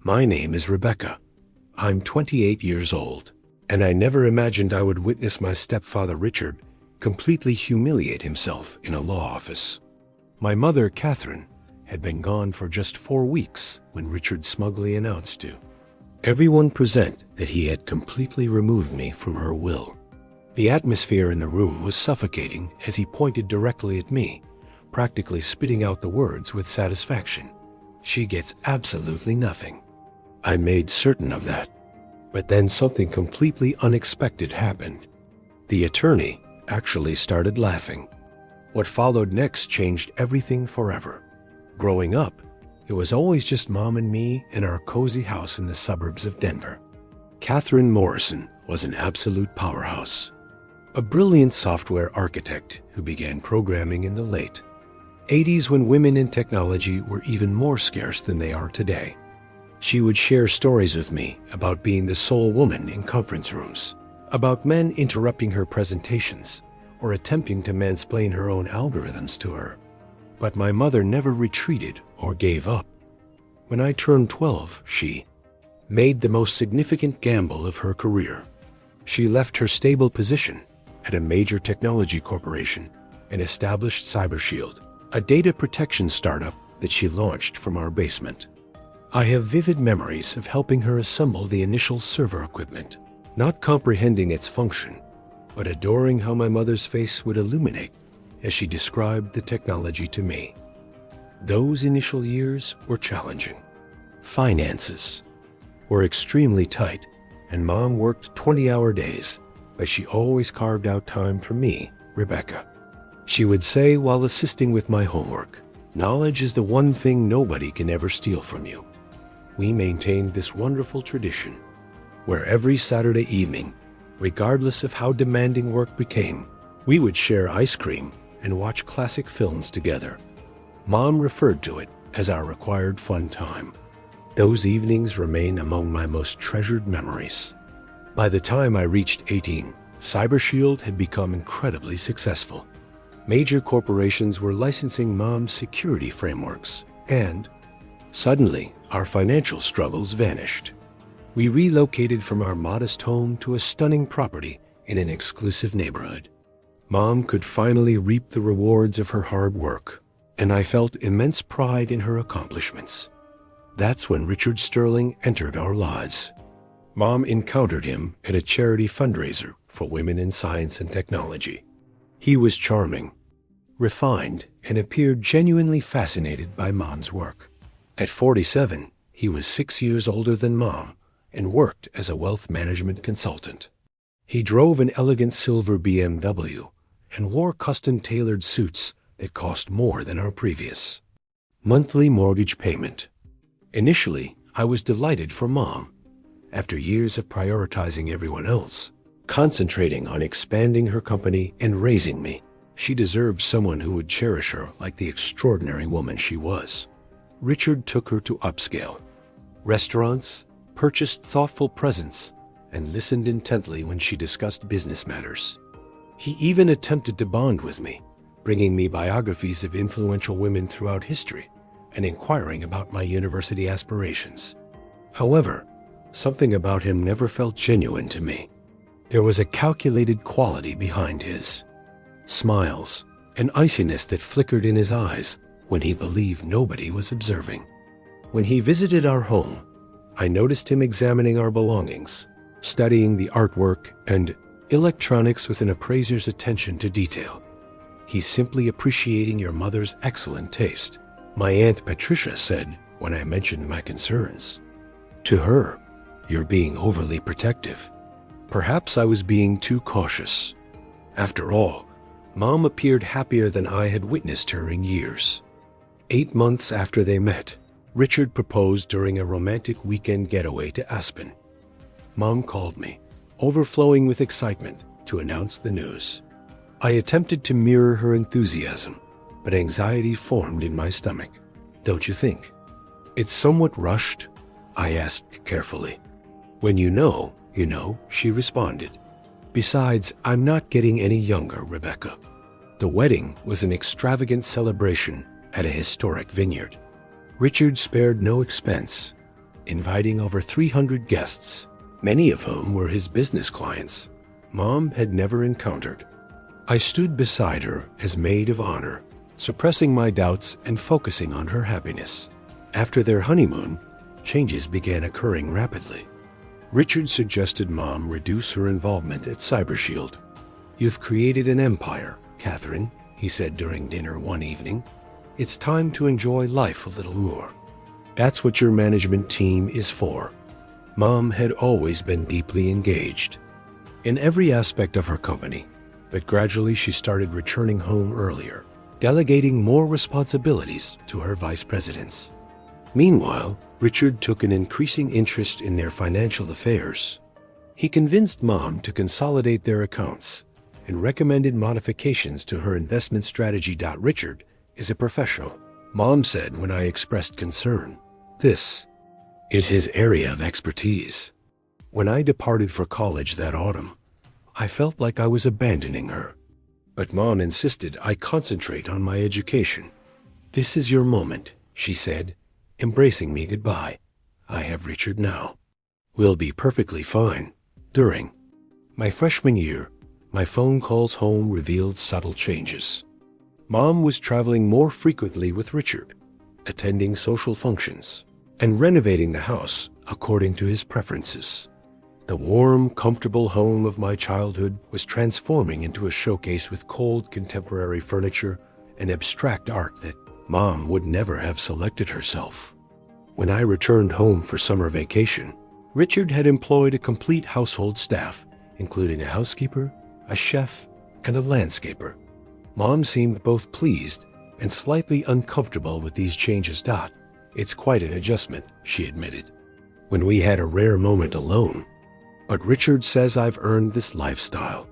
My name is Rebecca. I'm 28 years old, and I never imagined I would witness my stepfather Richard completely humiliate himself in a law office. My mother, Catherine, had been gone for just 4 weeks when Richard smugly announced to everyone present that he had completely removed me from her will. The atmosphere in the room was suffocating as he pointed directly at me, practically spitting out the words with satisfaction. She gets absolutely nothing. I made certain of that. But then something completely unexpected happened. The attorney actually started laughing. What followed next changed everything forever. Growing up, it was always just Mom and me in our cozy house in the suburbs of Denver. Catherine Morrison was an absolute powerhouse, a brilliant software architect who began programming in the late 80s when women in technology were even more scarce than they are today. She would share stories with me about being the sole woman in conference rooms, about men interrupting her presentations or attempting to mansplain her own algorithms to her. But my mother never retreated or gave up. When I turned 12, she made the most significant gamble of her career. She left her stable position at a major technology corporation and established CyberShield, a data protection startup that she launched from our basement. I have vivid memories of helping her assemble the initial server equipment, not comprehending its function, but adoring how my mother's face would illuminate as she described the technology to me. Those initial years were challenging. Finances were extremely tight, and Mom worked 20-hour days, but she always carved out time for me, Rebecca. She would say while assisting with my homework, "Knowledge is the one thing nobody can ever steal from you." We maintained this wonderful tradition where every Saturday evening, regardless of how demanding work became, we would share ice cream and watch classic films together. Mom referred to it as our required fun time. Those evenings remain among my most treasured memories. By the time I reached 18, CyberShield had become incredibly successful. Major corporations were licensing Mom's security frameworks, and suddenly our financial struggles vanished. We relocated from our modest home to a stunning property in an exclusive neighborhood. Mom could finally reap the rewards of her hard work, and I felt immense pride in her accomplishments. That's when Richard Sterling entered our lives. Mom encountered him at a charity fundraiser for women in science and technology. He was charming, refined, and appeared genuinely fascinated by Mom's work. At 47, he was 6 years older than Mom and worked as a wealth management consultant. He drove an elegant silver BMW and wore custom-tailored suits that cost more than our previous monthly mortgage payment. Initially, I was delighted for Mom. After years of prioritizing everyone else, concentrating on expanding her company and raising me, she deserved someone who would cherish her like the extraordinary woman she was. Richard took her to upscale restaurants, purchased thoughtful presents, and listened intently when she discussed business matters. He even attempted to bond with me, bringing me biographies of influential women throughout history and inquiring about my university aspirations. However, something about him never felt genuine to me. There was a calculated quality behind his smiles, an iciness that flickered in his eyes when he believed nobody was observing. When he visited our home, I noticed him examining our belongings, studying the artwork and electronics with an appraiser's attention to detail. He's simply appreciating your mother's excellent taste, my Aunt Patricia said when I mentioned my concerns. To her, you're being overly protective. Perhaps I was being too cautious. After all, Mom appeared happier than I had witnessed her in years. 8 months after they met, Richard proposed during a romantic weekend getaway to Aspen. Mom called me, overflowing with excitement, to announce the news. I attempted to mirror her enthusiasm, but anxiety formed in my stomach. Don't you think? It's somewhat rushed, I asked carefully. When you know, she responded. Besides, I'm not getting any younger, Rebecca. The wedding was an extravagant celebration at a historic vineyard. Richard spared no expense, inviting over 300 guests, many of whom were his business clients Mom had never encountered. I stood beside her as maid of honor, suppressing my doubts and focusing on her happiness. After their honeymoon, changes began occurring rapidly. Richard suggested Mom reduce her involvement at CyberShield. "You've created an empire, Catherine," he said during dinner one evening. "It's time to enjoy life a little more. That's what your management team is for." Mom had always been deeply engaged in every aspect of her company, but gradually she started returning home earlier, delegating more responsibilities to her vice presidents. Meanwhile, Richard took an increasing interest in their financial affairs. He convinced Mom to consolidate their accounts and recommended modifications to her investment strategy. "Richard is a professional," Mom said when I expressed concern. "This is his area of expertise." When I departed for college that autumn, I felt like I was abandoning her. But Mom insisted I concentrate on my education. "This is your moment," she said, embracing me goodbye. "I have Richard now. We'll be perfectly fine." During my freshman year, my phone calls home revealed subtle changes. Mom was traveling more frequently with Richard, attending social functions, and renovating the house according to his preferences. The warm, comfortable home of my childhood was transforming into a showcase with cold contemporary furniture and abstract art that Mom would never have selected herself. When I returned home for summer vacation, Richard had employed a complete household staff, including a housekeeper, a chef, and a landscaper. Mom seemed both pleased and slightly uncomfortable with these changes. "It's quite an adjustment," she admitted, when we had a rare moment alone. "But Richard says I've earned this lifestyle."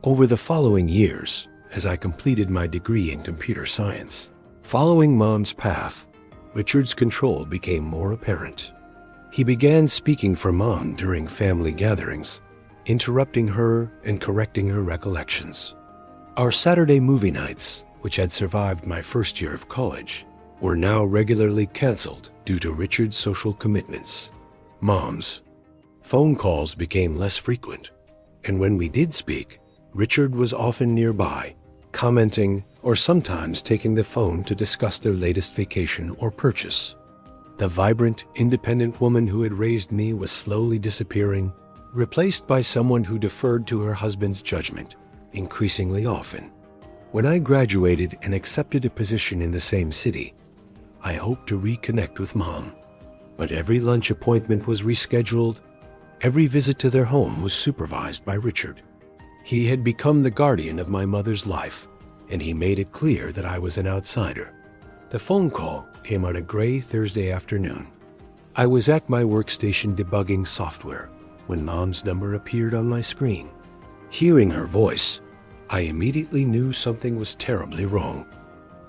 Over the following years, as I completed my degree in computer science, following Mom's path, Richard's control became more apparent. He began speaking for Mom during family gatherings, interrupting her and correcting her recollections. Our Saturday movie nights, which had survived my first year of college, were now regularly canceled due to Richard's social commitments. Mom's phone calls became less frequent, and when we did speak, Richard was often nearby, commenting or sometimes taking the phone to discuss their latest vacation or purchase. The vibrant, independent woman who had raised me was slowly disappearing, replaced by someone who deferred to her husband's judgment increasingly often. When I graduated and accepted a position in the same city, I hoped to reconnect with Mom. But every lunch appointment was rescheduled. Every visit to their home was supervised by Richard. He had become the guardian of my mother's life, and he made it clear that I was an outsider. The phone call came on a gray Thursday afternoon. I was at my workstation debugging software when Mom's number appeared on my screen. Hearing her voice, I immediately knew something was terribly wrong.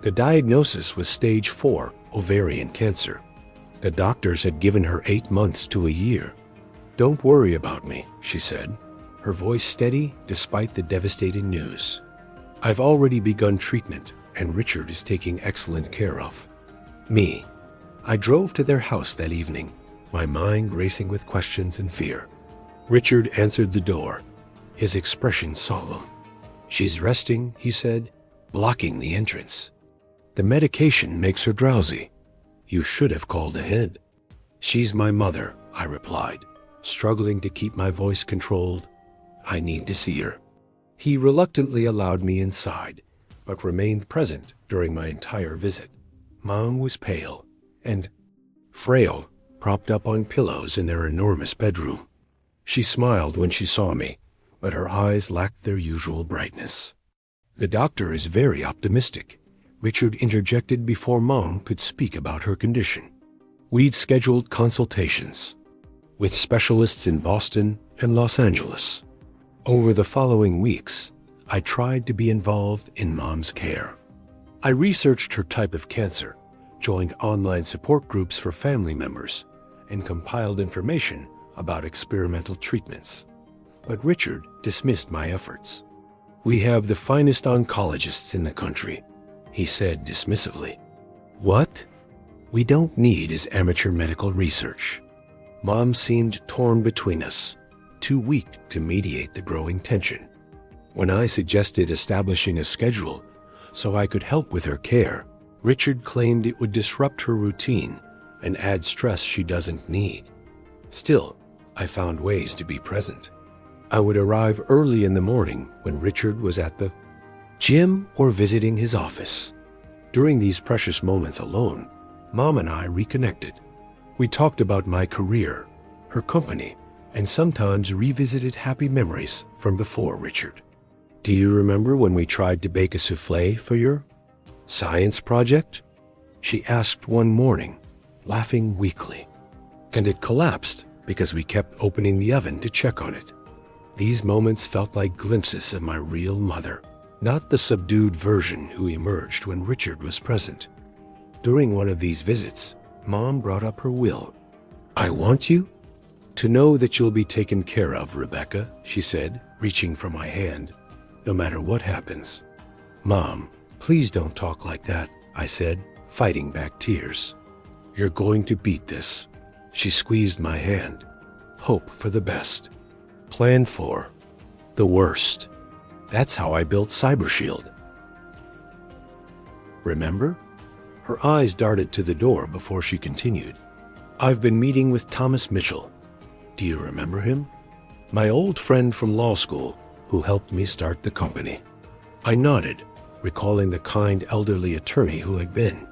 The diagnosis was stage 4 ovarian cancer. The doctors had given her 8 months to a year. "Don't worry about me," she said, her voice steady despite the devastating news. "I've already begun treatment, and Richard is taking excellent care of me." I drove to their house that evening, my mind racing with questions and fear. Richard answered the door, his expression solemn. "She's resting," he said, blocking the entrance. "The medication makes her drowsy. You should have called ahead." "She's my mother," I replied, struggling to keep my voice controlled. "I need to see her." He reluctantly allowed me inside, but remained present during my entire visit. Mom was pale and frail, propped up on pillows in their enormous bedroom. She smiled when she saw me, but her eyes lacked their usual brightness. "The doctor is very optimistic," Richard interjected before Mom could speak about her condition. We'd scheduled consultations with specialists in Boston and Los Angeles. Over the following weeks, I tried to be involved in Mom's care. I researched her type of cancer, joined online support groups for family members, and compiled information about experimental treatments. But Richard dismissed my efforts. "We have the finest oncologists in the country," he said dismissively. "What we don't need is amateur medical research. Mom seemed torn between us, too weak to mediate the growing tension. When I suggested establishing a schedule so I could help with her care, Richard claimed it would disrupt her routine and add stress she doesn't need. Still, I found ways to be present. I would arrive early in the morning when Richard was at the gym or visiting his office. During these precious moments alone, Mom and I reconnected. We talked about my career, her company, and sometimes revisited happy memories from before Richard. Do you remember when we tried to bake a souffle for your science project? She asked one morning, laughing weakly. And it collapsed because we kept opening the oven to check on it. These moments felt like glimpses of my real mother, not the subdued version who emerged when Richard was present. During one of these visits, Mom brought up her will. "I want you to know that you'll be taken care of, Rebecca," she said, reaching for my hand, "no matter what happens." "Mom, please don't talk like that," I said, fighting back tears. "You're going to beat this." She squeezed my hand. "Hope for the best. Plan for the worst. That's how I built CyberShield. Remember?" Her eyes darted to the door before she continued. "I've been meeting with Thomas Mitchell. Do you remember him? My old friend from law school who helped me start the company." I nodded, recalling the kind elderly attorney who had been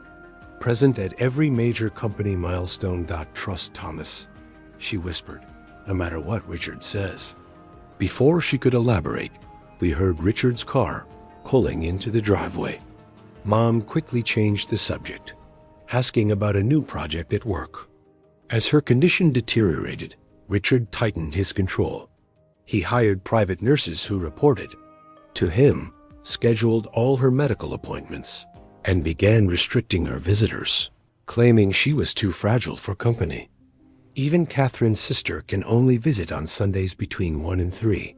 present at every major company milestone. "Trust Thomas," she whispered, "no matter what Richard says." Before she could elaborate, we heard Richard's car pulling into the driveway. Mom quickly changed the subject, asking about a new project at work. As her condition deteriorated, Richard tightened his control. He hired private nurses who reported to him, scheduled all her medical appointments, and began restricting her visitors, claiming she was too fragile for company. Even Catherine's sister can only visit on Sundays between 1 and 3.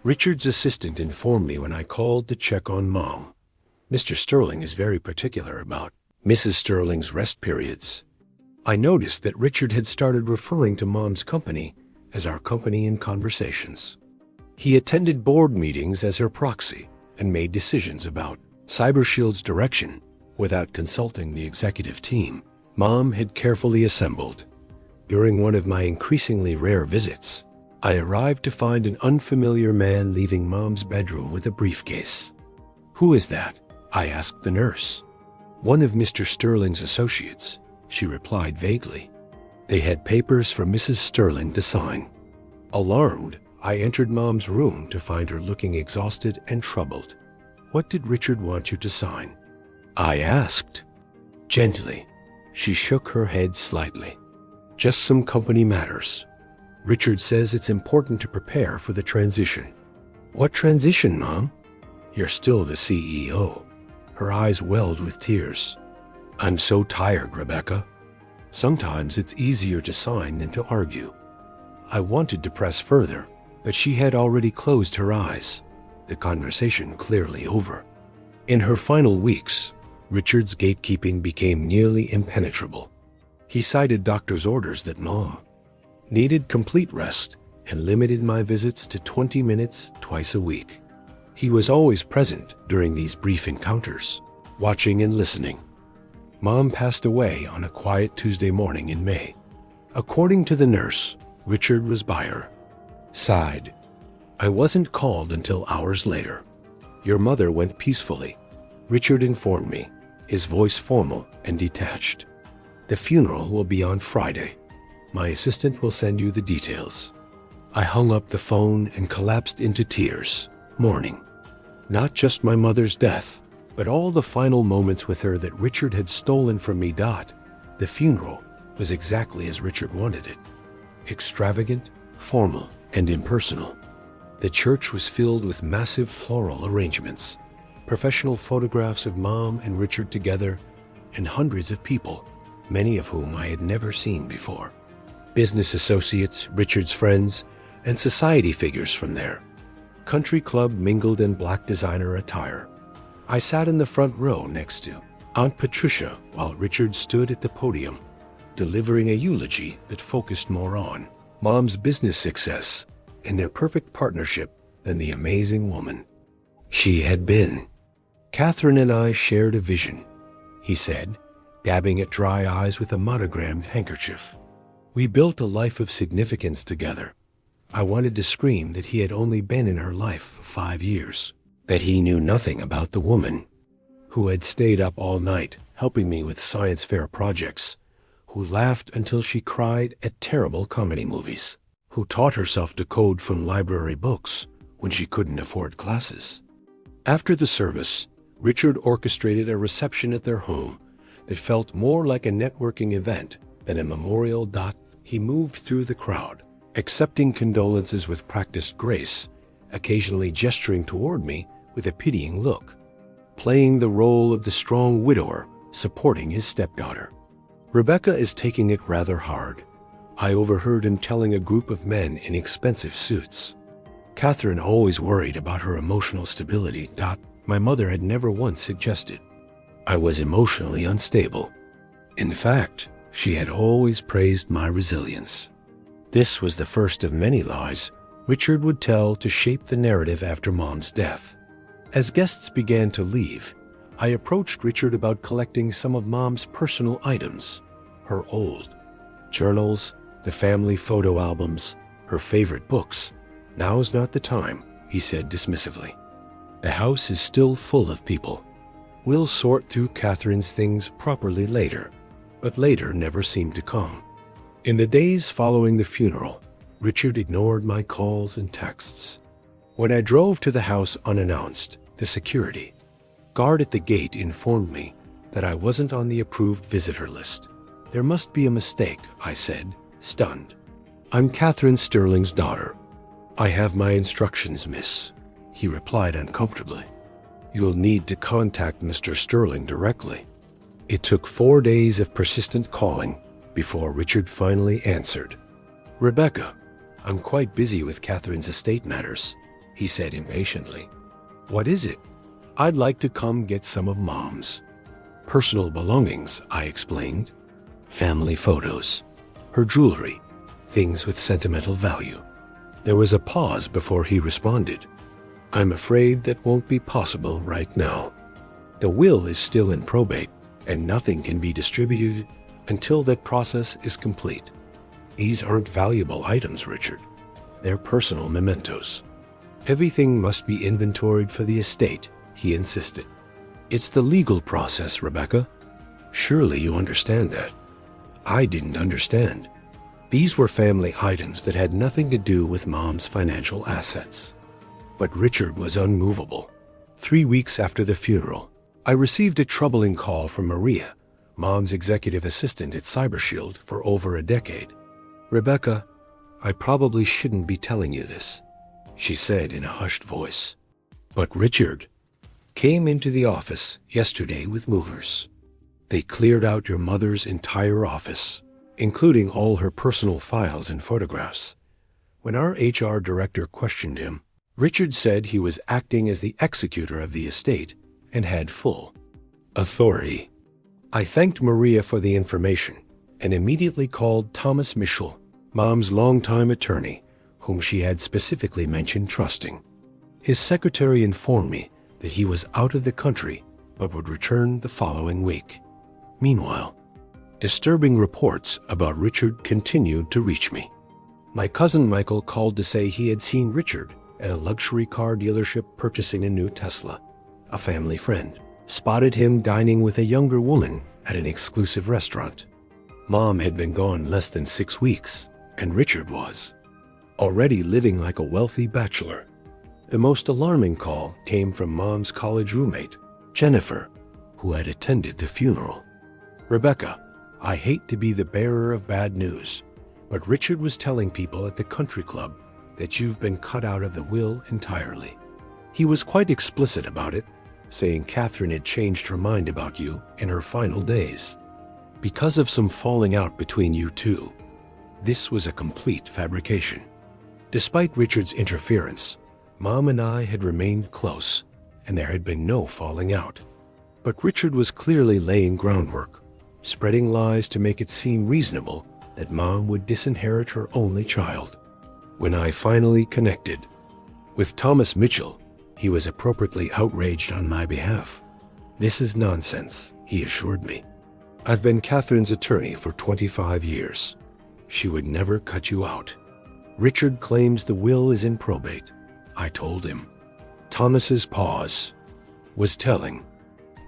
Richard's assistant informed me when I called to check on Mom. "Mr. Sterling is very particular about Mrs. Sterling's rest periods." I noticed that Richard had started referring to Mom's company as our company in conversations. He attended board meetings as her proxy and made decisions about CyberShield's direction without consulting the executive team Mom had carefully assembled. During one of my increasingly rare visits, I arrived to find an unfamiliar man leaving Mom's bedroom with a briefcase. "Who is that?" I asked the nurse. "One of Mr. Sterling's associates," she replied vaguely. They had papers for Mrs. Sterling to sign. Alarmed, I entered Mom's room to find her looking exhausted and troubled. "What did Richard want you to sign?" I asked. Gently, she shook her head slightly. "Just some company matters. Richard says it's important to prepare for the transition." "What transition, Mom?" "You're still the CEO." Her eyes welled with tears. "I'm so tired, Rebecca. Sometimes it's easier to sign than to argue." I wanted to press further, but she had already closed her eyes, the conversation clearly over. In her final weeks, Richard's gatekeeping became nearly impenetrable. He cited doctor's orders that Mom needed complete rest and limited my visits to 20 minutes twice a week. He was always present during these brief encounters, watching and listening. Mom passed away on a quiet Tuesday morning in May. According to the nurse, Richard was by her side. I wasn't called until hours later. "Your mother went peacefully," Richard informed me, his voice formal and detached. "The funeral will be on Friday. My assistant will send you the details." I hung up the phone and collapsed into tears, mourning not just my mother's death, but all the final moments with her that Richard had stolen from me. The funeral was exactly as Richard wanted it. Extravagant, formal, and impersonal. The church was filled with massive floral arrangements, professional photographs of Mom and Richard together, and hundreds of people, many of whom I had never seen before. Business associates, Richard's friends, and society figures from there. Country club mingled in black designer attire. I sat in the front row next to Aunt Patricia while Richard stood at the podium, delivering a eulogy that focused more on Mom's business success and their perfect partnership than the amazing woman she had been. "Catherine and I shared a vision," he said, dabbing at dry eyes with a monogrammed handkerchief. "We built a life of significance together." I wanted to scream that he had only been in her life for 5 years, that he knew nothing about the woman who had stayed up all night helping me with science fair projects, who laughed until she cried at terrible comedy movies, who taught herself to code from library books when she couldn't afford classes. After the service, Richard orchestrated a reception at their home that felt more like a networking event than a memorial. He moved through the crowd, accepting condolences with practiced grace, occasionally gesturing toward me with a pitying look, playing the role of the strong widower supporting his stepdaughter. "Rebecca is taking it rather hard," I overheard him telling a group of men in expensive suits. Catherine always worried about her emotional stability. My mother had never once suggested I was emotionally unstable. In fact, she had always praised my resilience. This was the first of many lies Richard would tell to shape the narrative after Mom's death. As guests began to leave, I approached Richard about collecting some of Mom's personal items, her old journals, the family photo albums, her favorite books. "Now's not the time," he said dismissively. "The house is still full of people. We'll sort through Catherine's things properly later." But later never seemed to come. In the days following the funeral, Richard ignored my calls and texts. When I drove to the house unannounced, the security guard at the gate informed me that I wasn't on the approved visitor list. "There must be a mistake," I said, stunned. "I'm Catherine Sterling's daughter." "I have my instructions, miss," he replied uncomfortably. "You'll need to contact Mr. Sterling directly." It took 4 days of persistent calling before Richard finally answered. "Rebecca, I'm quite busy with Catherine's estate matters," he said impatiently. "What is it?" "I'd like to come get some of Mom's personal belongings," I explained. "Family photos, her jewelry, things with sentimental value." There was a pause before he responded. "I'm afraid that won't be possible right now. The will is still in probate, and nothing can be distributed until that process is complete. These aren't valuable items, Richard. They're personal mementos. Everything must be inventoried for the estate," he insisted. "It's the legal process, Rebecca. Surely you understand that." I didn't understand. These were family items that had nothing to do with Mom's financial assets. But Richard was unmovable. 3 weeks after the funeral, I received a troubling call from Maria, Mom's executive assistant at CyberShield for over a decade. "Rebecca, I probably shouldn't be telling you this," she said in a hushed voice. "But Richard came into the office yesterday with movers. They cleared out your mother's entire office, including all her personal files and photographs. When our HR director questioned him, Richard said he was acting as the executor of the estate and had full authority." I thanked Maria for the information and immediately called Thomas Mischel, Mom's longtime attorney, whom she had specifically mentioned trusting. His secretary informed me that he was out of the country but would return the following week. Meanwhile, disturbing reports about Richard continued to reach me. My cousin Michael called to say he had seen Richard at a luxury car dealership purchasing a new Tesla. A family friend spotted him dining with a younger woman at an exclusive restaurant. Mom had been gone less than 6 weeks, and Richard was already living like a wealthy bachelor. The most alarming call came from Mom's college roommate, Jennifer, who had attended the funeral. "Rebecca, I hate to be the bearer of bad news, but Richard was telling people at the country club that you've been cut out of the will entirely. He was quite explicit about it, saying Catherine had changed her mind about you in her final days. Because of some falling out between you two, this was a complete fabrication. Despite Richard's interference, Mom and I had remained close, and there had been no falling out. But Richard was clearly laying groundwork, spreading lies to make it seem reasonable that Mom would disinherit her only child. When I finally connected with Thomas Mitchell, he was appropriately outraged on my behalf. "This is nonsense," he assured me. "I've been Catherine's attorney for 25 years. She would never cut you out." "Richard claims the will is in probate," I told him. Thomas's pause was telling.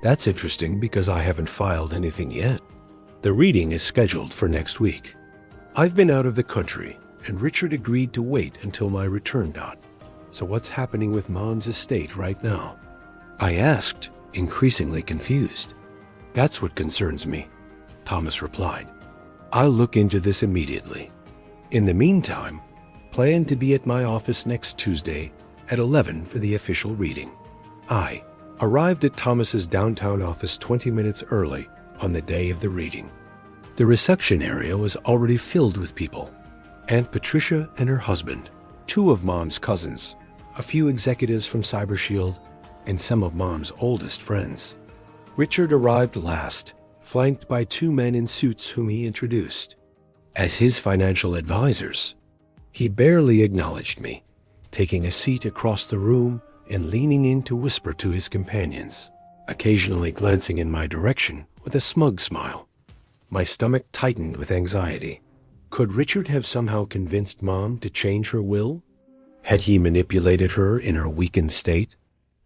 "That's interesting because I haven't filed anything yet. The reading is scheduled for next week. I've been out of the country, and Richard agreed to wait until my return date. So what's happening with Mom's estate right now?" I asked, increasingly confused. "That's what concerns me," Thomas replied. "I'll look into this immediately. In the meantime, plan to be at my office next Tuesday at 11 for the official reading." I arrived at Thomas's downtown office 20 minutes early on the day of the reading. The reception area was already filled with people. Aunt Patricia and her husband, two of Mom's cousins, a few executives from CyberShield, and some of Mom's oldest friends. Richard arrived last, flanked by two men in suits whom he introduced as his financial advisors. He barely acknowledged me, taking a seat across the room and leaning in to whisper to his companions, occasionally glancing in my direction with a smug smile. My stomach tightened with anxiety. Could Richard have somehow convinced Mom to change her will? Had he manipulated her in her weakened state?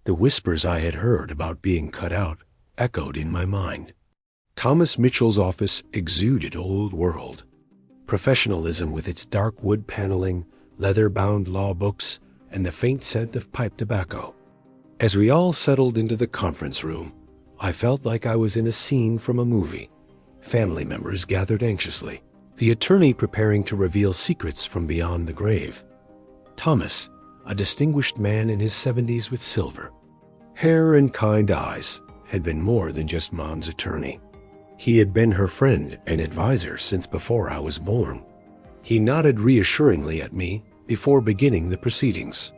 The whispers I had heard about being cut out echoed in my mind. Thomas Mitchell's office exuded old world professionalism with its dark wood paneling, leather-bound law books, and the faint scent of pipe tobacco. As we all settled into the conference room, I felt like I was in a scene from a movie. Family members gathered anxiously, the attorney preparing to reveal secrets from beyond the grave. Thomas, a distinguished man in his 70s with silver hair and kind eyes, had been more than just Mom's attorney. He had been her friend and advisor since before I was born. He nodded reassuringly at me before beginning the proceedings.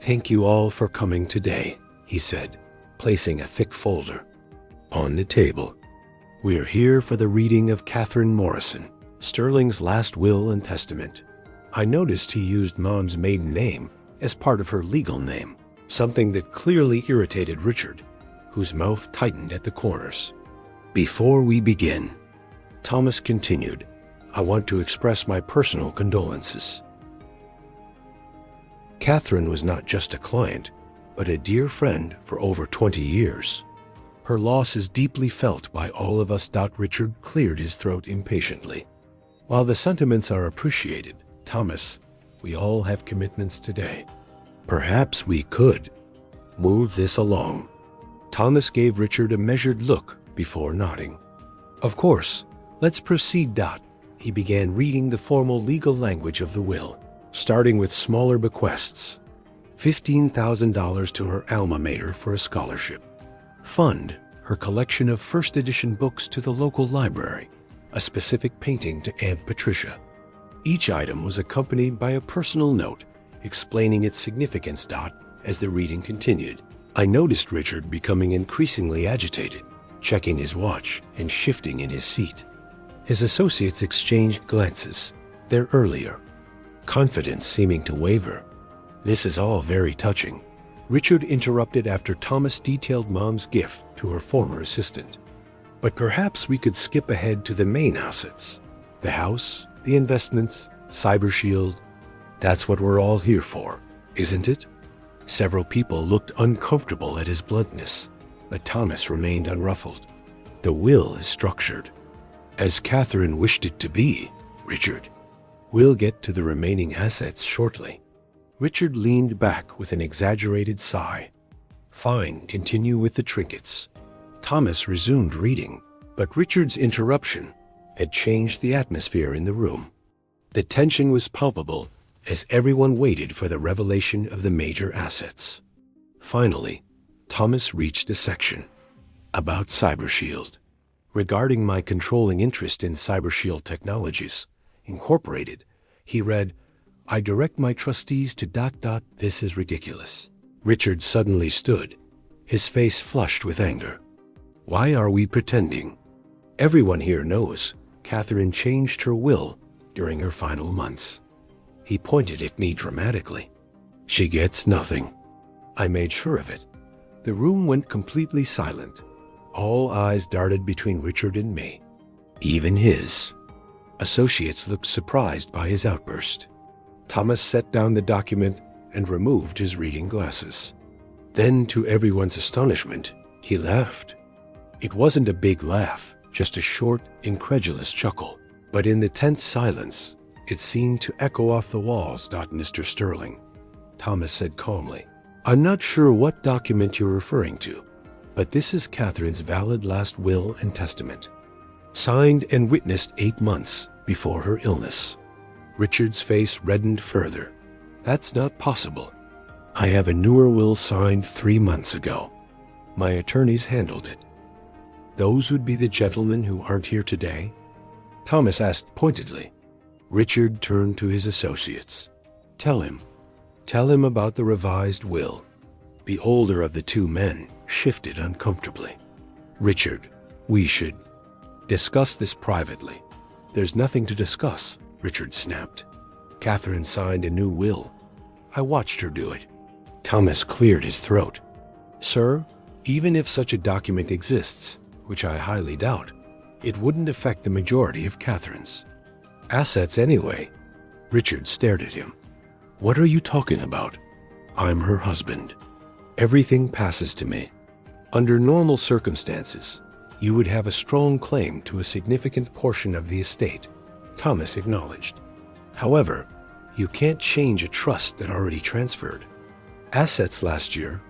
"Thank you all for coming today," he said, placing a thick folder on the table. "We're here for the reading of Catherine Morrison, Sterling's last will and testament." I noticed he used Mom's maiden name as part of her legal name, something that clearly irritated Richard, whose mouth tightened at the corners. "Before we begin," Thomas continued, "I want to express my personal condolences. Catherine was not just a client, but a dear friend for over 20 years. Her loss is deeply felt by all of us." Richard cleared his throat impatiently. "While the sentiments are appreciated, Thomas, we all have commitments today. Perhaps we could move this along." Thomas gave Richard a measured look before nodding. "Of course, let's proceed." He began reading the formal legal language of the will, starting with smaller bequests. $15,000 to her alma mater for a scholarship. Fund her collection of first edition books to the local library. A specific painting to Aunt Patricia. Each item was accompanied by a personal note explaining its significance. As the reading continued, I noticed Richard becoming increasingly agitated, checking his watch and shifting in his seat. His associates exchanged glances, their earlier confidence seeming to waver. "This is all very touching," Richard interrupted after Thomas detailed Mom's gift to her former assistant. "But perhaps we could skip ahead to the main assets. The house, the investments, CyberShield. That's what we're all here for, isn't it?" Several people looked uncomfortable at his bluntness, but Thomas remained unruffled. "The will is structured as Catherine wished it to be, Richard. We'll get to the remaining assets shortly." Richard leaned back with an exaggerated sigh. "Fine, continue with the trinkets." Thomas resumed reading, but Richard's interruption had changed the atmosphere in the room. The tension was palpable as everyone waited for the revelation of the major assets. Finally, Thomas reached a section about CyberShield. Regarding my controlling interest in CyberShield Technologies, Incorporated, he read, "I direct my trustees to ... This is ridiculous." Richard suddenly stood, his face flushed with anger. "Why are we pretending? Everyone here knows Catherine changed her will during her final months. He pointed at me dramatically. She gets nothing. I made sure of it. The room went completely silent. All eyes darted between Richard and me. Even his. Associates looked surprised by his outburst. Thomas set down the document and removed his reading glasses. Then, to everyone's astonishment, he laughed. It wasn't a big laugh, just a short, incredulous chuckle. But in the tense silence, it seemed to echo off the walls. Mr. Sterling, Thomas said calmly, I'm not sure what document you're referring to, but this is Catherine's valid last will and testament, signed and witnessed 8 months before her illness. Richard's face reddened further. That's not possible. I have a newer will signed 3 months ago. My attorneys handled it. Those would be the gentlemen who aren't here today? Thomas asked pointedly. Richard turned to his associates. Tell him about the revised will. The older of the two men shifted uncomfortably. Richard, we should discuss this privately. There's nothing to discuss, Richard snapped. Catherine signed a new will. I watched her do it. Thomas cleared his throat. Sir, even if such a document exists, which I highly doubt, it wouldn't affect the majority of Catherine's assets anyway. Richard stared at him. What are you talking about? I'm her husband. Everything passes to me. Under normal circumstances, you would have a strong claim to a significant portion of the estate, Thomas acknowledged. However, you can't change a trust that already transferred assets last year.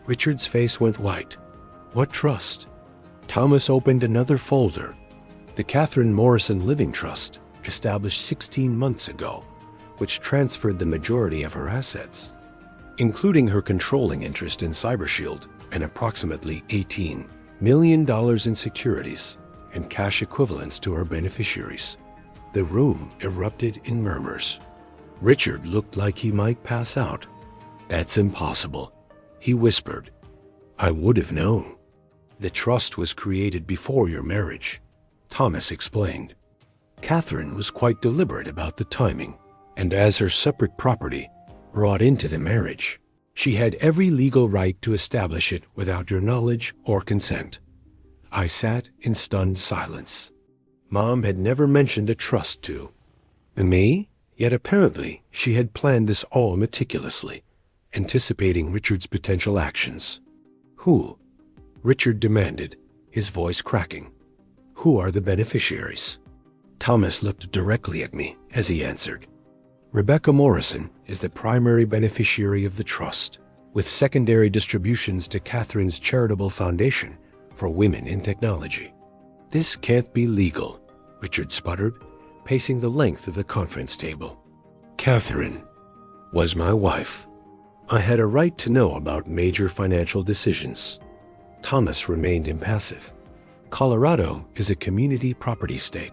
Richard's face went white. What trust? Thomas opened another folder. The Catherine Morrison Living Trust, established 16 months ago, which transferred the majority of her assets, including her controlling interest in CyberShield and approximately $18 million in securities and cash equivalents to her beneficiaries. The room erupted in murmurs. Richard looked like he might pass out. That's impossible, he whispered. I would have known. The trust was created before your marriage, Thomas explained. Catherine was quite deliberate about the timing, and as her separate property brought into the marriage, she had every legal right to establish it without your knowledge or consent. I sat in stunned silence. Mom had never mentioned a trust to me, yet apparently she had planned this all meticulously, anticipating Richard's potential actions. Who? Richard demanded, his voice cracking. Who are the beneficiaries? Thomas looked directly at me as he answered. Rebecca Morrison is the primary beneficiary of the trust, with secondary distributions to Catherine's charitable foundation for women in technology. This can't be legal, Richard sputtered, pacing the length of the conference table. Catherine was my wife. I had a right to know about major financial decisions. Thomas remained impassive. Colorado is a community property state.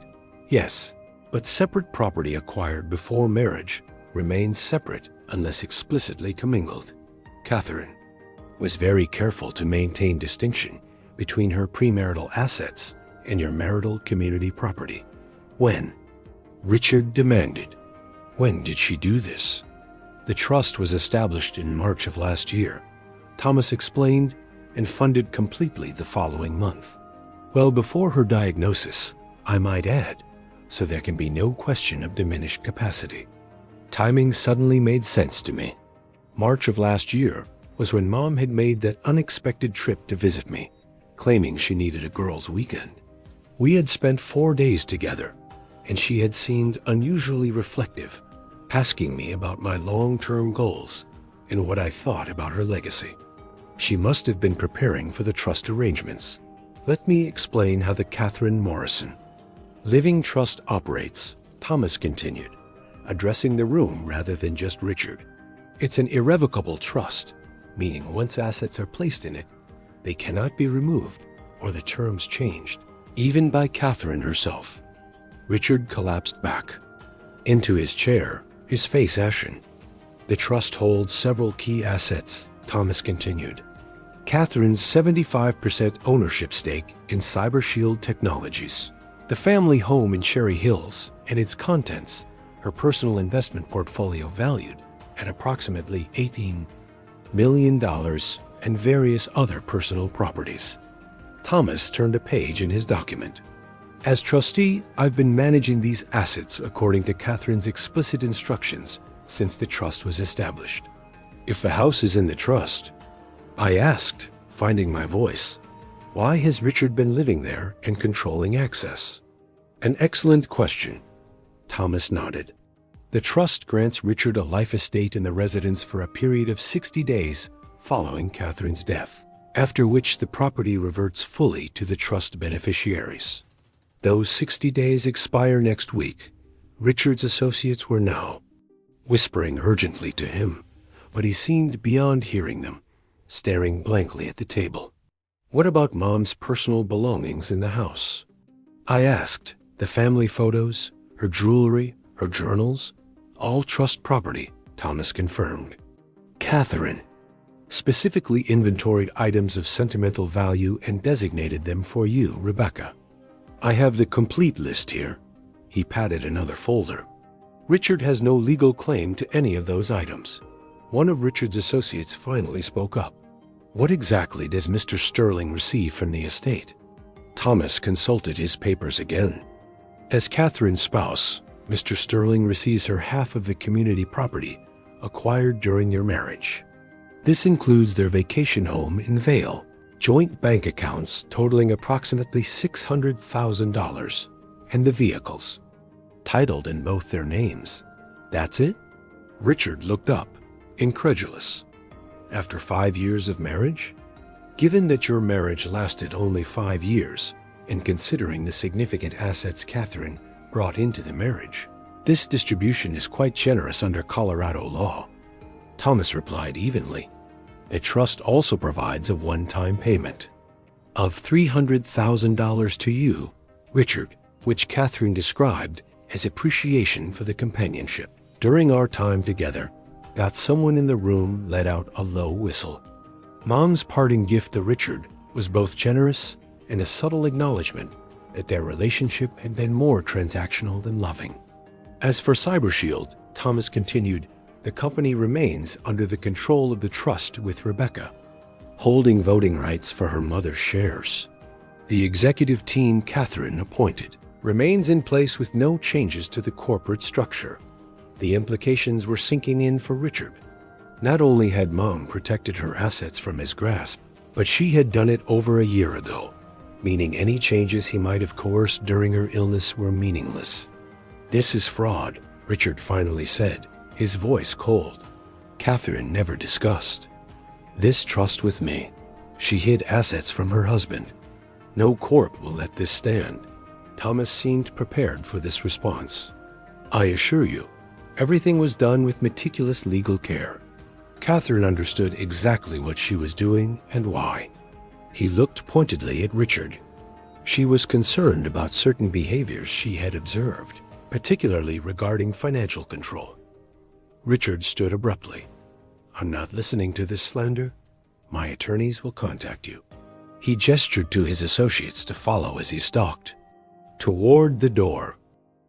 Yes, but separate property acquired before marriage remains separate unless explicitly commingled. Catherine was very careful to maintain distinction between her premarital assets and your marital community property. When? Richard demanded. When did she do this? The trust was established in March of last year, Thomas explained, and funded completely the following month. Well before her diagnosis, I might add, so there can be no question of diminished capacity. Timing suddenly made sense to me. March of last year was when Mom had made that unexpected trip to visit me, claiming she needed a girls' weekend. We had spent 4 days together, and she had seemed unusually reflective, asking me about my long-term goals and what I thought about her legacy. She must have been preparing for the trust arrangements. Let me explain how the Catherine Morrison Living Trust operates, Thomas continued, addressing the room rather than just Richard. It's an irrevocable trust, meaning once assets are placed in it, they cannot be removed or the terms changed, even by Catherine herself. Richard collapsed back into his chair, his face ashen. The trust holds several key assets, Thomas continued. Catherine's 75% ownership stake in CyberShield Technologies, the family home in Cherry Hills, and its contents, her personal investment portfolio valued at approximately $18 million, and various other personal properties. Thomas turned a page in his document. As trustee, I've been managing these assets according to Catherine's explicit instructions since the trust was established. If the house is in the trust, I asked, finding my voice, why has Richard been living there and controlling access? An excellent question. Thomas nodded. The trust grants Richard a life estate in the residence for a period of 60 days following Catherine's death, after which the property reverts fully to the trust beneficiaries. Those 60 days expire next week. Richard's associates were now whispering urgently to him, but he seemed beyond hearing them, staring blankly at the table. What about Mom's personal belongings in the house? I asked. The family photos, her jewelry, her journals, all trust property, Thomas confirmed. Catherine specifically inventoried items of sentimental value and designated them for you, Rebecca. I have the complete list here. He patted another folder. Richard has no legal claim to any of those items. One of Richard's associates finally spoke up. What exactly does Mr. Sterling receive from the estate? Thomas consulted his papers again. As Catherine's spouse, Mr. Sterling receives her half of the community property acquired during their marriage. This includes their vacation home in Vale, joint bank accounts totaling approximately $600,000, and the vehicles, titled in both their names. That's it? Richard looked up, incredulous. After 5 years of marriage? Given that your marriage lasted only 5 years, and considering the significant assets Catherine brought into the marriage, this distribution is quite generous under Colorado law. Thomas replied evenly. The trust also provides a one-time payment of $300,000 to you, Richard, which Catherine described as appreciation for the companionship. During our time together, got someone in the room let out a low whistle. Mom's parting gift to Richard was both generous and a subtle acknowledgement that their relationship had been more transactional than loving. As for CyberShield, Thomas continued, the company remains under the control of the trust with Rebecca, holding voting rights for her mother's shares. The executive team Catherine appointed remains in place with no changes to the corporate structure. The implications were sinking in for Richard. Not only had Mom protected her assets from his grasp, but she had done it over a year ago, meaning any changes he might have coerced during her illness were meaningless. This is fraud, Richard finally said, his voice cold. Catherine never discussed this trust with me. She hid assets from her husband. No court will let this stand. Thomas seemed prepared for this response. I assure you, everything was done with meticulous legal care. Catherine understood exactly what she was doing and why. He looked pointedly at Richard. She was concerned about certain behaviors she had observed, particularly regarding financial control. Richard stood abruptly. I'm not listening to this slander. My attorneys will contact you. He gestured to his associates to follow as he stalked toward the door.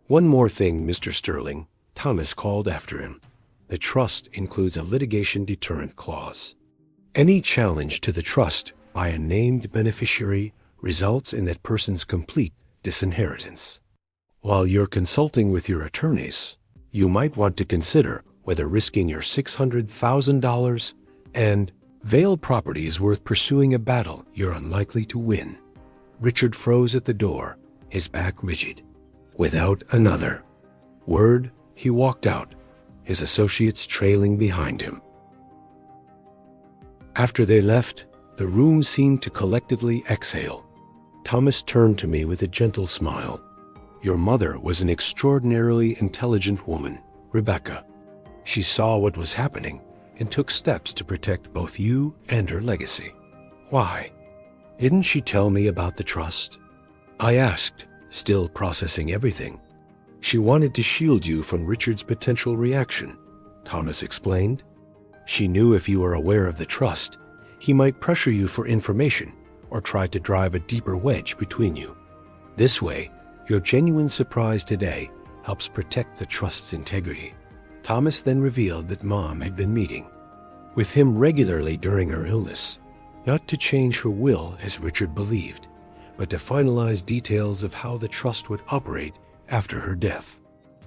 One more thing, Mr. Sterling, Thomas called after him. The trust includes a litigation deterrent clause. Any challenge to the trust by a named beneficiary results in that person's complete disinheritance. While you're consulting with your attorneys, you might want to consider whether risking your $600,000 and Vale property is worth pursuing a battle you're unlikely to win. Richard froze at the door, his back rigid. Without another word, he walked out, his associates trailing behind him. After they left, the room seemed to collectively exhale. Thomas turned to me with a gentle smile. Your mother was an extraordinarily intelligent woman, Rebecca. She saw what was happening and took steps to protect both you and her legacy. Why? Didn't she tell me about the trust? I asked, still processing everything. She wanted to shield you from Richard's potential reaction, Thomas explained. She knew if you were aware of the trust, He might pressure you for information or try to drive a deeper wedge between you. This way, your genuine surprise today helps protect the trust's integrity. Thomas then revealed that Mom had been meeting with him regularly during her illness, not to change her will as Richard believed, but to finalize details of how the trust would operate after her death.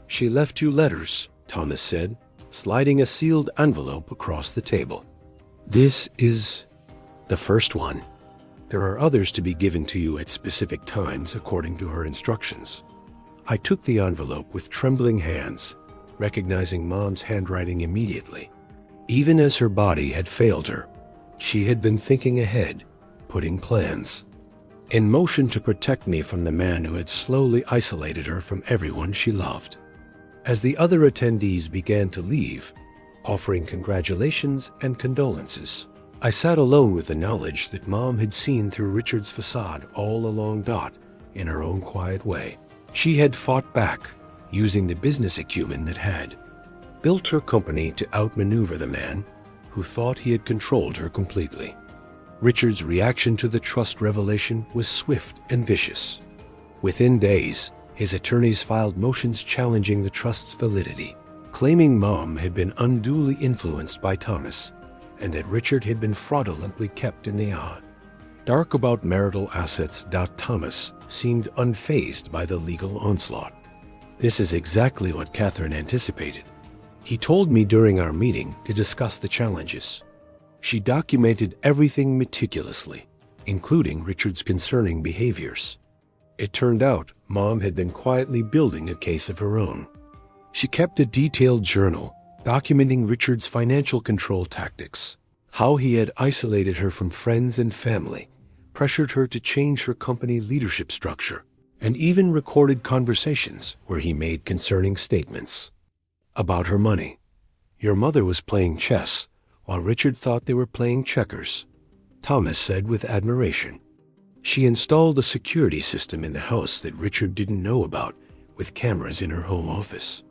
She left you letters, Thomas said, sliding a sealed envelope across the table. This is the first one. There are others to be given to you at specific times according to her instructions. I took the envelope with trembling hands, recognizing Mom's handwriting immediately. Even as her body had failed her, she had been thinking ahead, putting plans in motion to protect me from the man who had slowly isolated her from everyone she loved. As the other attendees began to leave, offering congratulations and condolences, I sat alone with the knowledge that Mom had seen through Richard's facade all along. In her own quiet way, she had fought back, using the business acumen that had built her company to outmaneuver the man who thought he had controlled her completely. Richard's reaction to the trust revelation was swift and vicious. Within days, his attorneys filed motions challenging the trust's validity, claiming Mom had been unduly influenced by Thomas and that Richard had been fraudulently kept in the dark about marital assets. Thomas seemed unfazed by the legal onslaught. This is exactly what Catherine anticipated. He told me during our meeting to discuss the challenges. She documented everything meticulously, including Richard's concerning behaviors. It turned out Mom had been quietly building a case of her own. She kept a detailed journal documenting Richard's financial control tactics, how he had isolated her from friends and family, pressured her to change her company leadership structure, and even recorded conversations where he made concerning statements about her money. Your mother was playing chess, while Richard thought they were playing checkers, Thomas said with admiration. She installed a security system in the house that Richard didn't know about, with cameras in her home office.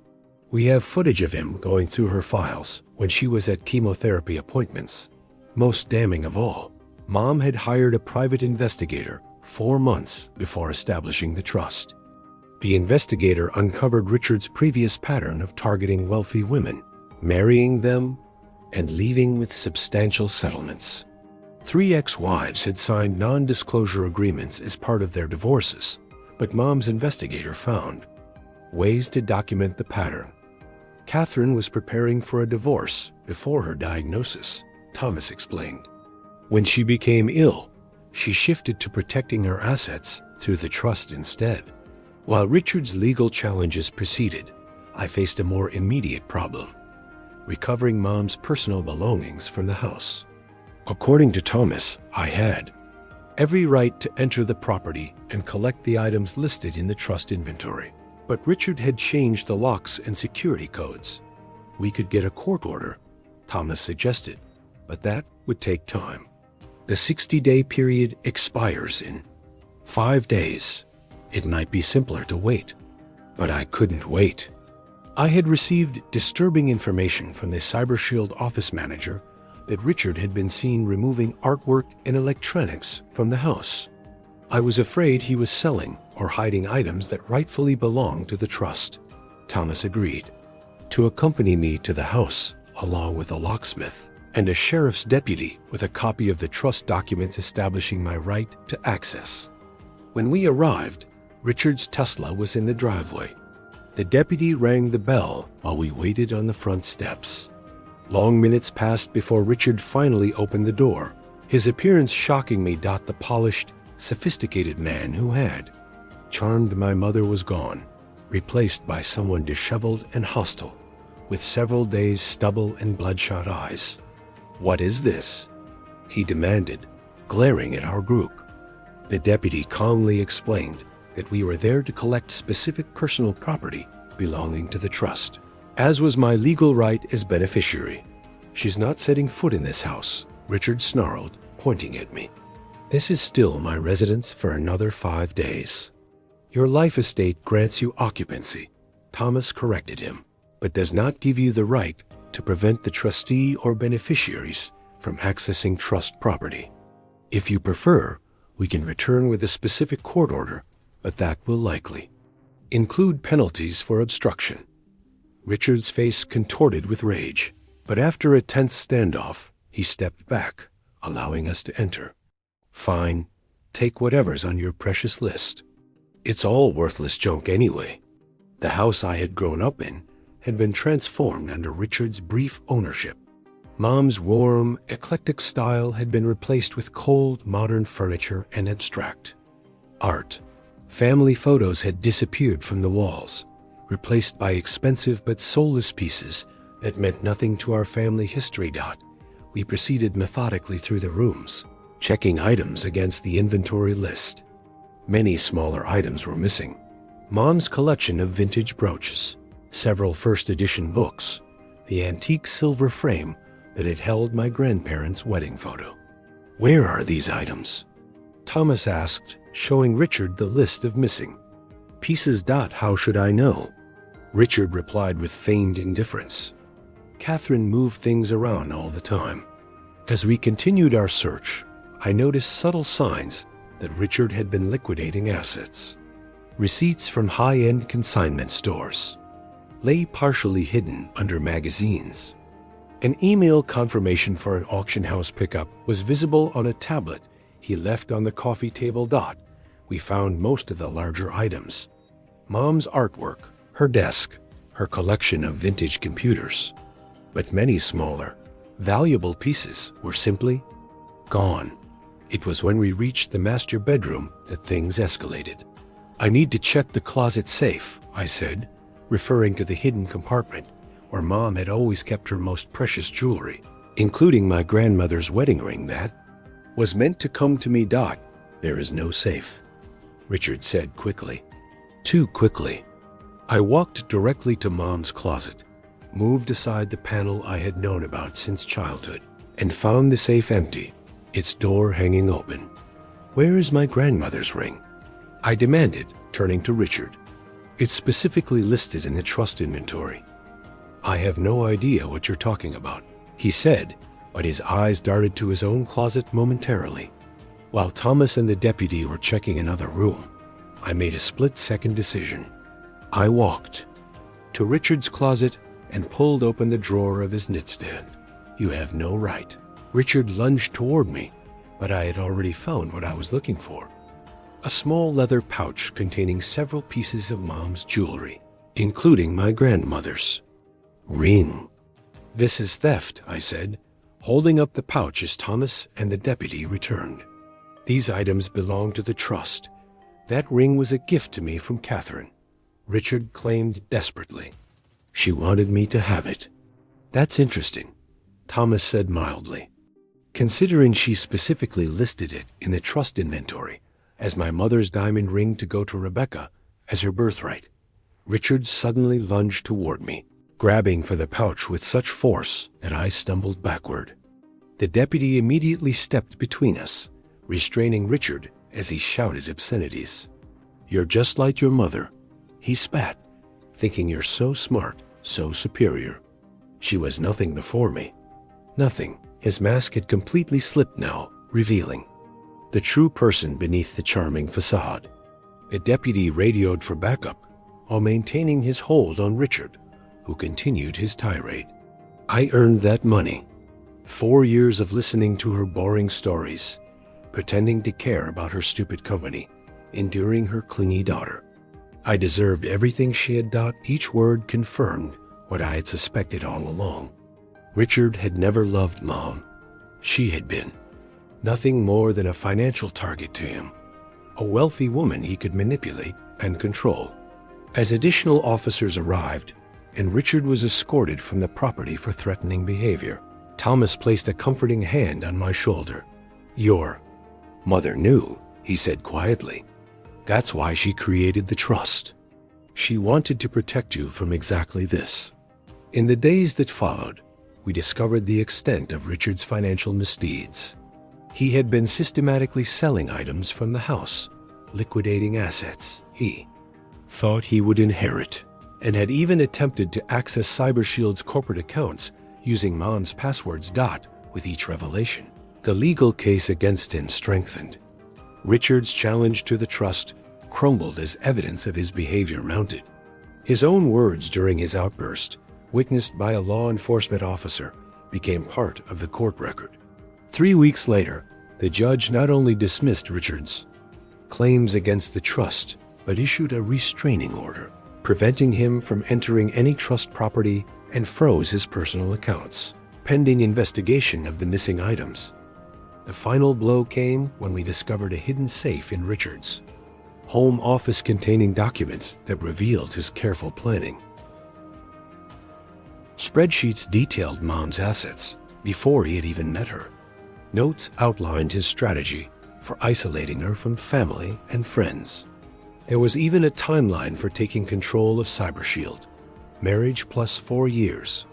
We have footage of him going through her files when she was at chemotherapy appointments. Most damning of all, Mom had hired a private investigator 4 months before establishing the trust. The investigator uncovered Richard's previous pattern of targeting wealthy women, marrying them, and leaving with substantial settlements. 3 ex-wives had signed non-disclosure agreements as part of their divorces, but Mom's investigator found ways to document the pattern. Catherine was preparing for a divorce before her diagnosis, Thomas explained. When she became ill, she shifted to protecting her assets through the trust instead. While Richard's legal challenges proceeded, I faced a more immediate problem: recovering Mom's personal belongings from the house. According to Thomas, I had every right to enter the property and collect the items listed in the trust inventory. But Richard had changed the locks and security codes. We could get a court order, Thomas suggested, but that would take time. The 60-day period expires in 5 days. It might be simpler to wait, but I couldn't wait. I had received disturbing information from the CyberShield office manager that Richard had been seen removing artwork and electronics from the house. I was afraid he was selling or hiding items that rightfully belonged to the trust. Thomas agreed to accompany me to the house, along with a locksmith and a sheriff's deputy with a copy of the trust documents establishing my right to access. When we arrived, Richard's Tesla was in the driveway. The deputy rang the bell while we waited on the front steps. Long minutes passed before Richard finally opened the door, his appearance shocking me. The polished, sophisticated man who had charmed my mother was gone, replaced by someone disheveled and hostile, with several days' stubble and bloodshot eyes. "What is this?" he demanded, glaring at our group. The deputy calmly explained that we were there to collect specific personal property belonging to the trust, as was my legal right as beneficiary. "She's not setting foot in this house," Richard snarled, pointing at me. "This is still my residence for another 5 days." "Your life estate grants you occupancy," Thomas corrected him, "but does not give you the right to prevent the trustee or beneficiaries from accessing trust property. If you prefer, we can return with a specific court order, but that will likely include penalties for obstruction. Richard's face contorted with rage, but after a tense standoff, he stepped back, allowing us to enter. Fine, take whatever's on your precious list. It's all worthless junk anyway. The house I had grown up in had been transformed under Richard's brief ownership. Mom's warm, eclectic style had been replaced with cold, modern furniture and abstract art. Family photos had disappeared from the walls, replaced by expensive but soulless pieces that meant nothing to our family history. We proceeded methodically through the rooms, checking items against the inventory list. Many smaller items were missing. Mom's collection of vintage brooches, several first-edition books, the antique silver frame that had held my grandparents' wedding photo. "Where are these items?" Thomas asked, showing Richard the list of missing pieces. "How should I know?" Richard replied with feigned indifference. "Catherine moved things around all the time." As we continued our search, I noticed subtle signs that Richard had been liquidating assets. Receipts from high-end consignment stores lay partially hidden under magazines. An email confirmation for an auction house pickup was visible on a tablet he left on the coffee table. We found most of the larger items: Mom's artwork, her desk, her collection of vintage computers. But many smaller, valuable pieces were simply gone. It was when we reached the master bedroom that things escalated. "I need to check the closet safe," I said, referring to the hidden compartment where Mom had always kept her most precious jewelry, including my grandmother's wedding ring that was meant to come to me. "There is no safe," Richard said quickly. Too quickly. I walked directly to Mom's closet, moved aside the panel I had known about since childhood, and found the safe empty, its door hanging open. "Where is my grandmother's ring?" I demanded, turning to Richard. "It's specifically listed in the trust inventory." "I have no idea what you're talking about," he said, but his eyes darted to his own closet momentarily. While Thomas and the deputy were checking another room, I made a split-second decision. I walked to Richard's closet and pulled open the drawer of his nightstand. "You have no right." Richard lunged toward me, but I had already found what I was looking for. A small leather pouch containing several pieces of Mom's jewelry, including my grandmother's ring. "This is theft," I said, holding up the pouch as Thomas and the deputy returned. "These items belong to the trust. That ring was a gift to me from Catherine," Richard claimed desperately. "She wanted me to have it." "That's interesting," Thomas said mildly, "considering she specifically listed it in the trust inventory as my mother's diamond ring to go to Rebecca as her birthright." Richard suddenly lunged toward me, grabbing for the pouch with such force that I stumbled backward. The deputy immediately stepped between us, restraining Richard as he shouted obscenities. "You're just like your mother," he spat, "thinking you're so smart, so superior. She was nothing before me. Nothing." His mask had completely slipped now, revealing the true person beneath the charming facade. The deputy radioed for backup while maintaining his hold on Richard, who continued his tirade. "I earned that money. 4 years of listening to her boring stories, pretending to care about her stupid company, enduring her clingy daughter. I deserved everything she had done." Each word confirmed what I had suspected all along. Richard had never loved Mom. She had been nothing more than a financial target to him, a wealthy woman he could manipulate and control. As additional officers arrived, and Richard was escorted from the property for threatening behavior, Thomas placed a comforting hand on my shoulder. "Your mother knew," he said quietly. "That's why she created the trust. She wanted to protect you from exactly this." In the days that followed, we discovered the extent of Richard's financial misdeeds. He had been systematically selling items from the house, liquidating assets he thought he would inherit, and had even attempted to access CyberShield's corporate accounts using Mom's passwords. with each revelation. The legal case against him strengthened. Richard's challenge to the trust crumbled as evidence of his behavior mounted. His own words during his outburst, witnessed by a law enforcement officer, became part of the court record. 3 weeks later, the judge not only dismissed Richard's claims against the trust, but issued a restraining order, preventing him from entering any trust property and froze his personal accounts, pending investigation of the missing items. The final blow came when we discovered a hidden safe in Richard's home office containing documents that revealed his careful planning. Spreadsheets detailed Mom's assets before he had even met her. Notes outlined his strategy for isolating her from family and friends. There was even a timeline for taking control of CyberShield. Marriage plus 4 years.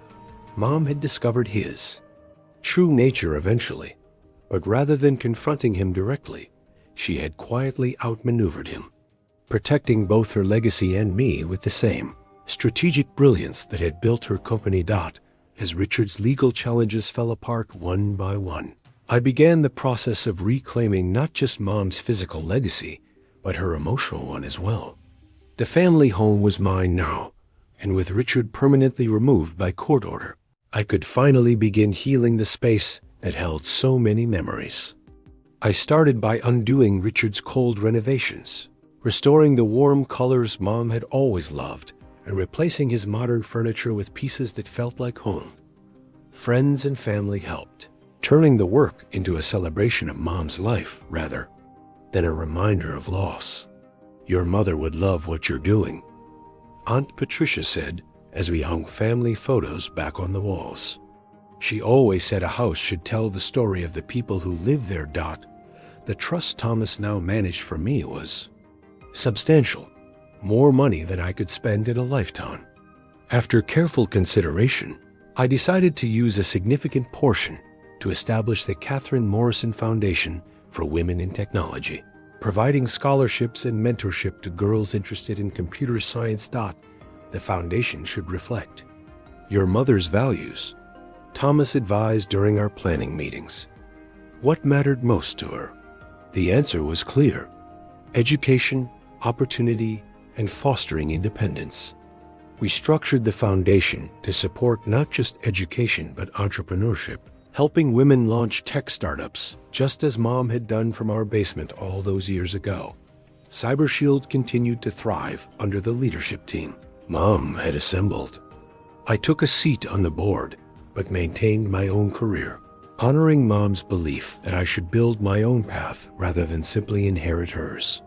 Mom had discovered his true nature eventually, but rather than confronting him directly, she had quietly outmaneuvered him, protecting both her legacy and me with the same strategic brilliance that had built her company. As Richard's legal challenges fell apart one by one, I began the process of reclaiming not just Mom's physical legacy, but her emotional one as well. The family home was mine now, and with Richard permanently removed by court order, I could finally begin healing the space that held so many memories. I started by undoing Richard's cold renovations, restoring the warm colors Mom had always loved, and replacing his modern furniture with pieces that felt like home. Friends and family helped, turning the work into a celebration of Mom's life rather than a reminder of loss. "Your mother would love what you're doing," Aunt Patricia said as we hung family photos back on the walls. She always said a house should tell the story of the people who live there. The trust Thomas now managed for me was substantial, more money than I could spend in a lifetime. After careful consideration, I decided to use a significant portion to establish the Catherine Morrison Foundation for Women in Technology, providing scholarships and mentorship to girls interested in computer science. The foundation should reflect your mother's values, Thomas advised during our planning meetings. What mattered most to her? The answer was clear: education, opportunity, and fostering independence. We structured the foundation to support not just education but entrepreneurship, helping women launch tech startups, just as Mom had done from our basement all those years ago. CyberShield continued to thrive under the leadership team Mom had assembled. I took a seat on the board, but maintained my own career, honoring Mom's belief that I should build my own path rather than simply inherit hers.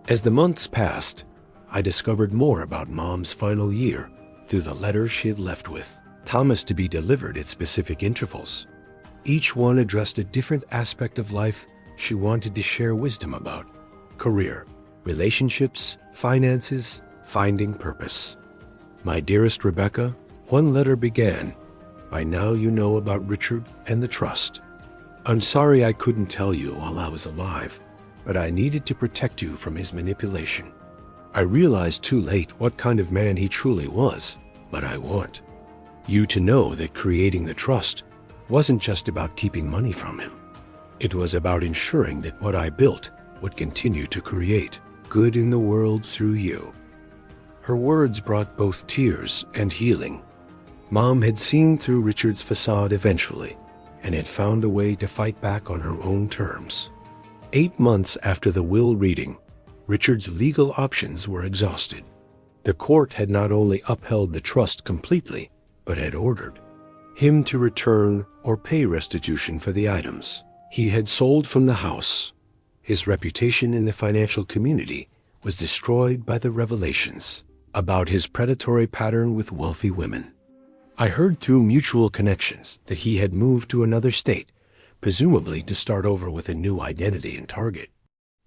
As the months passed, I discovered more about Mom's final year through the letters she had left with Thomas to be delivered at specific intervals. Each one addressed a different aspect of life she wanted to share wisdom about: career, relationships, finances, finding purpose. My dearest Rebecca, one letter began, "By now you know about Richard and the trust. I'm sorry I couldn't tell you while I was alive, but I needed to protect you from his manipulation. I realized too late what kind of man he truly was, but I want you to know that creating the trust wasn't just about keeping money from him. It was about ensuring that what I built would continue to create good in the world through you." Her words brought both tears and healing. Mom had seen through Richard's facade eventually, and had found a way to fight back on her own terms. 8 months after the will reading, Richard's legal options were exhausted. The court had not only upheld the trust completely, but had ordered him to return or pay restitution for the items he had sold from the house. His reputation in the financial community was destroyed by the revelations about his predatory pattern with wealthy women. I heard through mutual connections that he had moved to another state, presumably to start over with a new identity and target.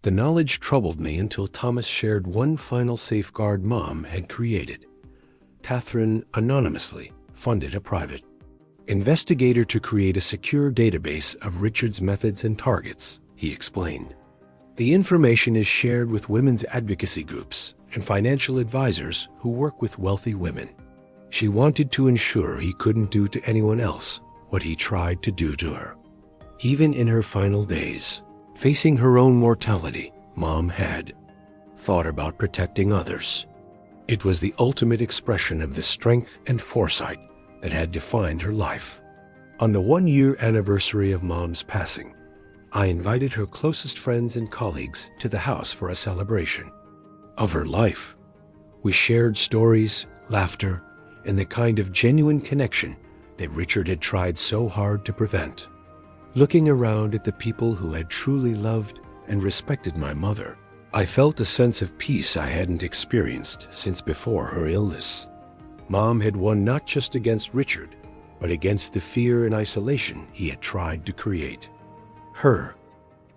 The knowledge troubled me until Thomas shared one final safeguard Mom had created. Catherine anonymously funded a private investigator to create a secure database of Richard's methods and targets, he explained. The information is shared with women's advocacy groups and financial advisors who work with wealthy women. She wanted to ensure he couldn't do to anyone else what he tried to do to her. Even in her final days, facing her own mortality, Mom had thought about protecting others. It was the ultimate expression of the strength and foresight that had defined her life. On the 1-year anniversary of Mom's passing, I invited her closest friends and colleagues to the house for a celebration of her life. We shared stories, laughter, and the kind of genuine connection that Richard had tried so hard to prevent. Looking around at the people who had truly loved and respected my mother, I felt a sense of peace I hadn't experienced since before her illness. Mom had won not just against Richard, but against the fear and isolation he had tried to create. Her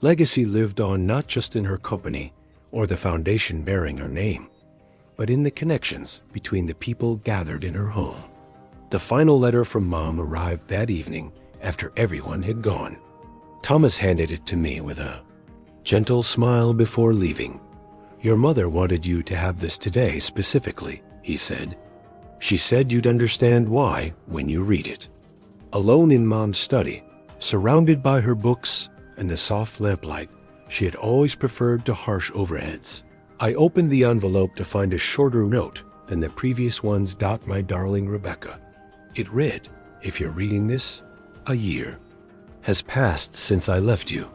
legacy lived on not just in her company or the foundation bearing her name, but in the connections between the people gathered in her home. The final letter from Mom arrived that evening after everyone had gone. Thomas handed it to me with a gentle smile before leaving. "Your mother wanted you to have this today specifically," he said. "She said you'd understand why when you read it." Alone in Mom's study, surrounded by her books and the soft lamplight, she had always preferred to harsh overheads. I opened the envelope to find a shorter note than the previous ones. "My darling Rebecca." It read, "If you're reading this, a year has passed since I left you.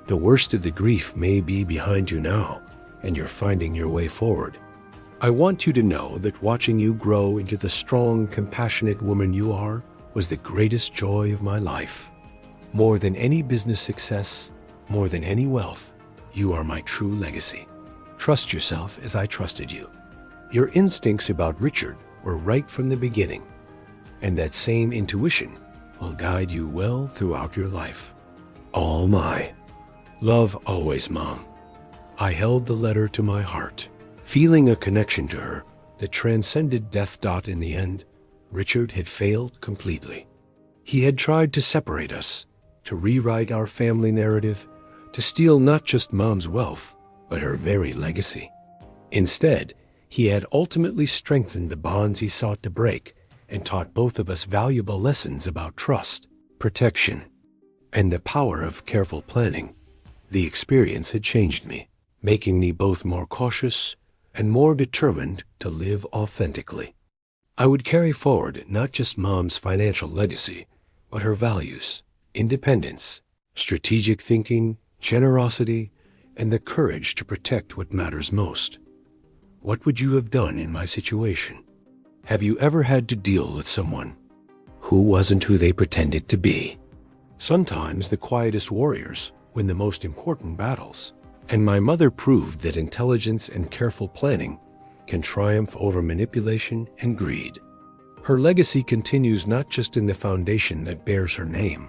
The worst of the grief may be behind you now, and you're finding your way forward. I want you to know that watching you grow into the strong, compassionate woman you are was the greatest joy of my life. More than any business success, more than any wealth, you are my true legacy. Trust yourself as I trusted you. Your instincts about Richard were right from the beginning, and that same intuition will guide you well throughout your life. All my love always, Mom." I held the letter to my heart, feeling a connection to her that transcended death. In the end, Richard had failed completely. He had tried to separate us, to rewrite our family narrative, to steal not just Mom's wealth, but her very legacy. Instead, he had ultimately strengthened the bonds he sought to break and taught both of us valuable lessons about trust, protection, and the power of careful planning. The experience had changed me, making me both more cautious and more determined to live authentically. I would carry forward not just Mom's financial legacy, but her values, independence, strategic thinking, generosity, and the courage to protect what matters most. What would you have done in my situation? Have you ever had to deal with someone who wasn't who they pretended to be? Sometimes the quietest warriors win the most important battles, and my mother proved that intelligence and careful planning can triumph over manipulation and greed. Her legacy continues not just in the foundation that bears her name,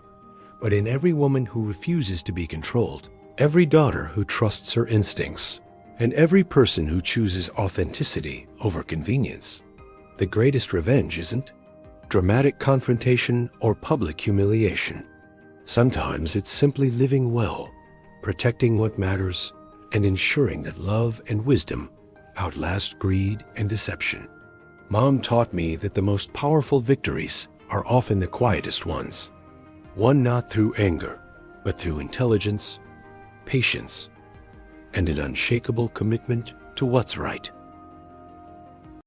but in every woman who refuses to be controlled, every daughter who trusts her instincts, and every person who chooses authenticity over convenience. The greatest revenge isn't dramatic confrontation or public humiliation. Sometimes it's simply living well, protecting what matters, and ensuring that love and wisdom outlast greed and deception. Mom taught me that the most powerful victories are often the quietest ones, won not through anger, but through intelligence, patience, and an unshakable commitment to what's right.